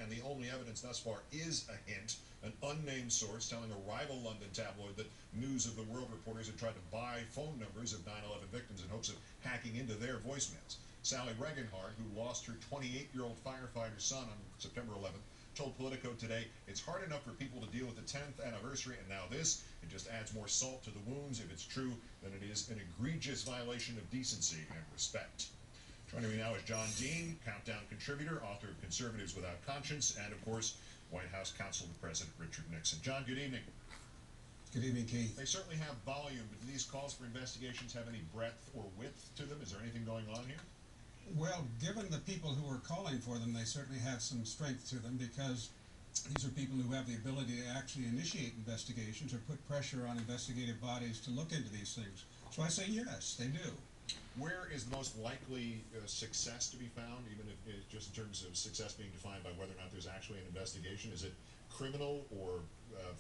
and the only evidence thus far is a hint, an unnamed source telling a rival London tabloid that News of the World reporters had tried to buy phone numbers of 9/11 victims in hopes of hacking into their voicemails. Sally Regenhard, who lost her 28-year-old firefighter son on September 11th, told Politico today it's hard enough for people to deal with the 10th anniversary, and now this, it just adds more salt to the wounds. If it's true, then it is an egregious violation of decency and respect. Joining me now is John Dean, Countdown contributor, author of Conservatives Without Conscience, and of course, White House counsel to President Richard Nixon. John, good evening. Good evening, Keith. They certainly have volume, but do these calls for investigations have any breadth or width to them? Is there anything going on here? Well, given the people who are calling for them, they certainly have some strength to them because these are people who have the ability to actually initiate investigations or put pressure on investigative bodies to look into these things. So I say yes, they do. Where is the most likely success to be found, even if just in terms of success being defined by whether or not there's actually an investigation? Is it criminal or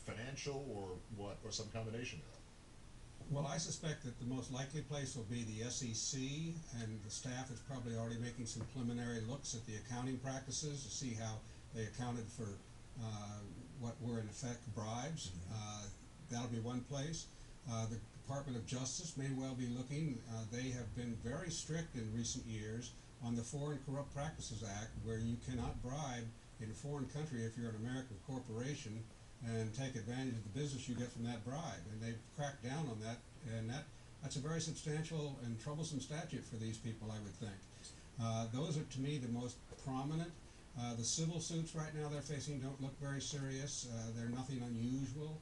financial or what, or some combination of that? Well, I suspect that the most likely place will be the SEC, and the staff is probably already making some preliminary looks at the accounting practices to see how they accounted for what were in effect bribes. That'll be one place. The Department of Justice may well be looking. They have been very strict in recent years on the Foreign Corrupt Practices Act, where you cannot bribe in a foreign country if you're an American corporation and take advantage of the business you get from that bribe. And they've cracked down on that, and that's a very substantial and troublesome statute for these people, I would think. Those are, to me, the most prominent. The civil suits right now they're facing don't look very serious. They're nothing unusual,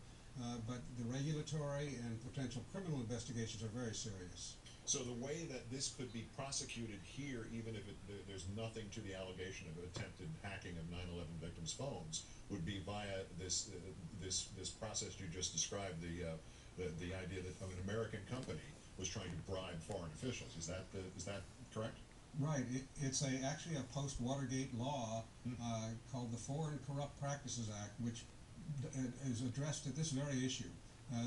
but the regulatory and potential criminal investigations are very serious. So the way that this could be prosecuted here, even if there's nothing to the allegation of attempted hacking of 9/11 victims' phones, would be via this process you just described. The idea that an American company was trying to bribe foreign officials. Is that correct? Right. It's actually a post-Watergate law called the Foreign Corrupt Practices Act, which is addressed at this very issue.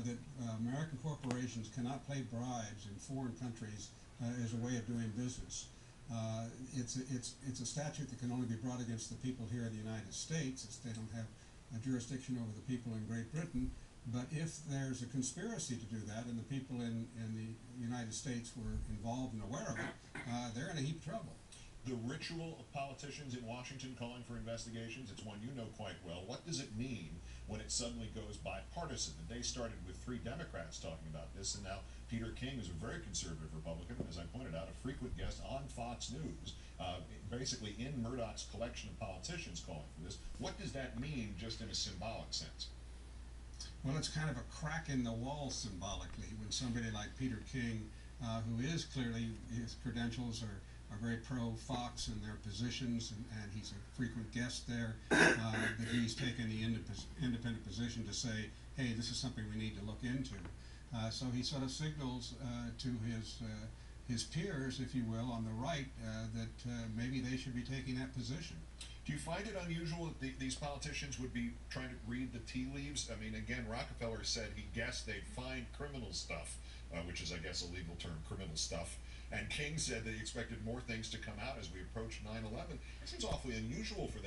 That American corporations cannot pay bribes in foreign countries as a way of doing business. It's a statute that can only be brought against the people here in the United States, as they don't have a jurisdiction over the people in Great Britain. But if there's a conspiracy to do that, and the people in the United States were involved and aware of it, they're in a heap of trouble. The ritual of politicians in Washington calling for investigations, it's one you know quite well. What does it mean when it suddenly goes bipartisan? The day started with 3 Democrats talking about this, and now Peter King, who's a very conservative Republican, as I pointed out, a frequent guest on Fox News, basically in Murdoch's collection of politicians calling for this. What does that mean just in a symbolic sense? Well, it's kind of a crack in the wall symbolically when somebody like Peter King, who is clearly, his credentials are very pro-Fox in their positions, and he's a frequent guest there, that he's taken the independent position to say, hey, this is something we need to look into. So he sort of signals to his peers, if you will, on the right, that maybe they should be taking that position. Do you find it unusual that these politicians would be trying to read the tea leaves? I mean, again, Rockefeller said he guessed they'd find criminal stuff, which is, I guess, a legal term, criminal stuff. And King said that he expected more things to come out as we approach 9/11. It seems awfully unusual for them.